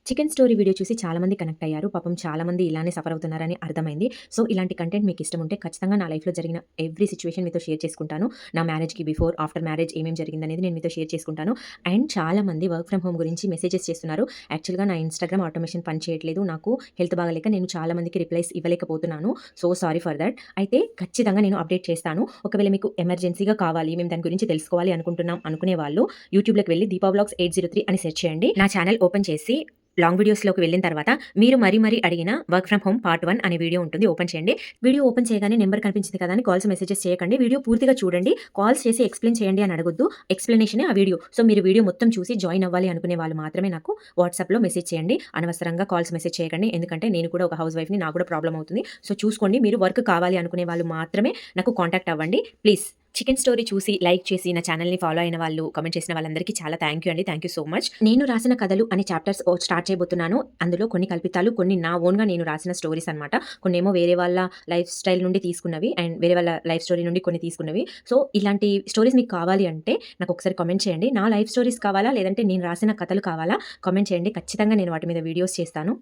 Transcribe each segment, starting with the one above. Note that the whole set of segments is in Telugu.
చికెన్ స్టోరీ వీడియో చూసి చాలామంది కనెక్ట్ అయ్యారు. పాపం చాలామంది ఇలానే సఫర్ అవుతున్నారని అర్థమైంది. సో, ఇలాంటి కంటెంట్ మీకు ఇష్టం ఉంటే ఖచ్చితంగా నా లైఫ్‌లో జరిగిన ఎవ్రీ సిట్యుయేషన్ మీతో షేర్ చేసుకుంటాను. నా మ్యారేజ్‌కి బిఫోర్, ఆఫ్టర్ మ్యారేజ్ ఏమేం జరిగిందనేది నేను మీతో షేర్ చేసుకుంటాను. అండ్ చాలామంది వర్క్ ఫ్రమ్ హోమ్ గురించి మెసేజెస్ చేస్తున్నారు. యాక్చువల్‌గా నా ఇన్‌స్టాగ్రామ్ ఆటోమేషన్ పని చేయట్లేదు. నాకు హెల్త్ బాగాలేక నేను చాలా మందికి రిప్లైస్ ఇవ్వలేకపోతున్నాను. So sorry for that. అయితే ఖచ్చితంగా నేను అప్డేట్ చేస్తాను. ఒకవేళ మీకు ఎమర్జెన్సీగా కావాలి, మేము దాని గురించి తెలుసుకోవాలి అనుకుంటున్నాం అనుకునే వాళ్ళు యూట్యూబ్‌లోకి వెళ్లి దీపా వ్లాగ్స్ 803 అని సెర్చ్ చేయండి. నా ఛానెల్ ఓపెన్ చేసి లాంగ్ వీడియోస్‌లోకి వెళ్ళిన తర్వాత మీరు మరీ అడిగిన వర్క్ ఫ్రమ్ హోమ్ పార్ట్ 1 అనే వీడియో ఉంటుంది. ఓపెన్ చేయండి. వీడియో ఓపెన్ చేయగానే నంబర్ కనిపించింది కదా అని కాల్స్, మెసేజెస్ చేయకండి. వీడియో పూర్తిగా చూడండి. కాల్స్ చేసి ఎక్స్‌ప్లెయిన్ చేయండి అని అడగొద్దు. ఎక్స్‌ప్లనేషనే ఆ వీడియో. సో, మీరు వీడియో మొత్తం చూసి జాయిన్ అవ్వాలి అనుకునే వాళ్ళు మాత్రమే నాకు వాట్సాప్‌లో మెసేజ్ చేయండి. అనవసరంగా కాల్స్, మెసేజ్ చేయకండి. ఎందుకంటే నేను కూడా ఒక హౌస్ వైఫ్‌ని. నాకు కూడా ప్రాబ్లమ్ అవుతుంది. సో, చూసుకోండి. మీరు వర్క్ కావాలి అనుకునే వాళ్ళు మాత్రమే నాకు కాంటాక్ట్ అవ్వండి. ప్లీజ్. చికెన్ స్టోరీ చూసి, లైక్ చేసి, నా ఛానెల్‌ని ఫాలో అయిన వాళ్ళు, కామెంట్ చేసిన వాళ్ళందరికీ చాలా థాంక్ యూ అండి. Thank you so much. నేను రాసిన కథలు అనే చాప్టర్స్ స్టార్ట్ చేయబోతున్నాను. అందులో కొన్ని కల్పితాలు, కొన్ని నా ఓన్‌గా నేను రాసిన స్టోరీస్ అనమాట. కొన్నేమో వేరే వాళ్ళ లైఫ్ స్టైల్ నుండి తీసుకున్నవి అండ్ వేరే వాళ్ళ లైఫ్ స్టోరీ నుండి కొన్ని తీసుకున్నవి. సో, ఇలాంటి స్టోరీస్ మీకు కావాలి అంటే నాకు ఒకసారి కామెంట్ చేయండి. నా లైఫ్ స్టోరీస్ కావాలా? లేదంటే నేను రాసిన కథలు కావాలా? కామెంట్ చేయండి. ఖచ్చితంగా నేను వాటి మీద వీడియోస్ చేస్తాను.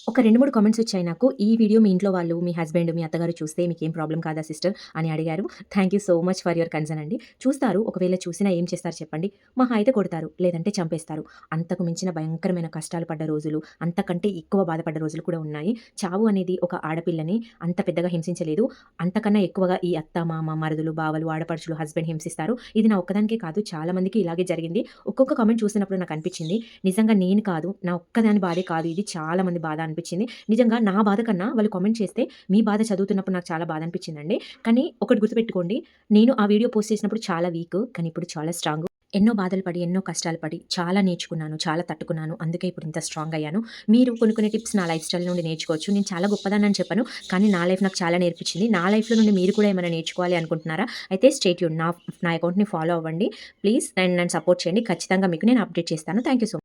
ఒక 2, 3 కామెంట్స్ వచ్చాయి నాకు. ఈ వీడియో మీ ఇంట్లో వాళ్ళు, మీ హస్బెండ్, మీ అత్తగారు చూస్తే మీకేం ప్రాబ్లమ్ కాదా సిస్టర్ అని అడిగారు. Thank you so much for your concern అండి. చూస్తారు. ఒకవేళ చూసినా ఏం చేస్తారు చెప్పండి? మహా అయితే కొడతారు. లేదంటే చంపేస్తారు. అంతకు మించిన భయంకరమైన కష్టాలు పడ్డ రోజులు, అంతకంటే ఎక్కువ బాధపడ్డ రోజులు కూడా ఉన్నాయి. చావు అనేది ఒక ఆడపిల్లని అంత పెద్దగా హింసించలేదు. అంతకన్నా ఎక్కువగా ఈ అత్త, మామ, మరుదులు, బావలు, ఆడపడుచులు, హస్బెండ్ హింసిస్తారు. ఇది నా ఒక్కదానికే కాదు, చాలా మందికి ఇలాగే జరిగింది. ఒక్కొక్క కామెంట్ చూసినప్పుడు నాకు అనిపించింది, నిజంగా నేను కాదు, నా ఒక్కదాని బాధే కాదు ఇది, చాలా మంది బాధ అనిపించింది. నిజంగా నా బాధ కన్నా వాళ్ళు కామెంట్ చేస్తే మీ బాధ చదువుతున్నప్పుడు నాకు చాలా బాధ అనిపించిందండి. కానీ ఒకటి గుర్తుపెట్టుకోండి, నేను ఆ వీడియో పోస్ట్ చేసినప్పుడు చాలా వీక్, కానీ ఇప్పుడు చాలా స్ట్రాంగ్. ఎన్నో బాధలు పడి, ఎన్నో కష్టాలు పడి చాలా నేర్చుకున్నాను, చాలా తట్టుకున్నాను. అందుకే ఇప్పుడు ఇంత స్ట్రాంగ్ అయ్యాను. మీరు కొన్ని టిప్స్ నా లైఫ్ స్టైల్ నుండి నేర్చుకోవచ్చు. నేను చాలా గొప్పదాన్నని చెప్పను, కానీ నా లైఫ్ నాకు చాలా నేర్పించింది. నా లైఫ్‌లో నుండి మీరు కూడా ఏమైనా నేర్చుకోవాలి అనుకుంటున్నారా? అయితే స్టే ట్యూన్. నా అకౌంట్‌ని ఫాలో అవ్వండి ప్లీజ్. అండ్ నన్ను సపోర్ట్ చేయండి. ఖచ్చితంగా మీకు నేను అప్డేట్ చేస్తాను. Thank you so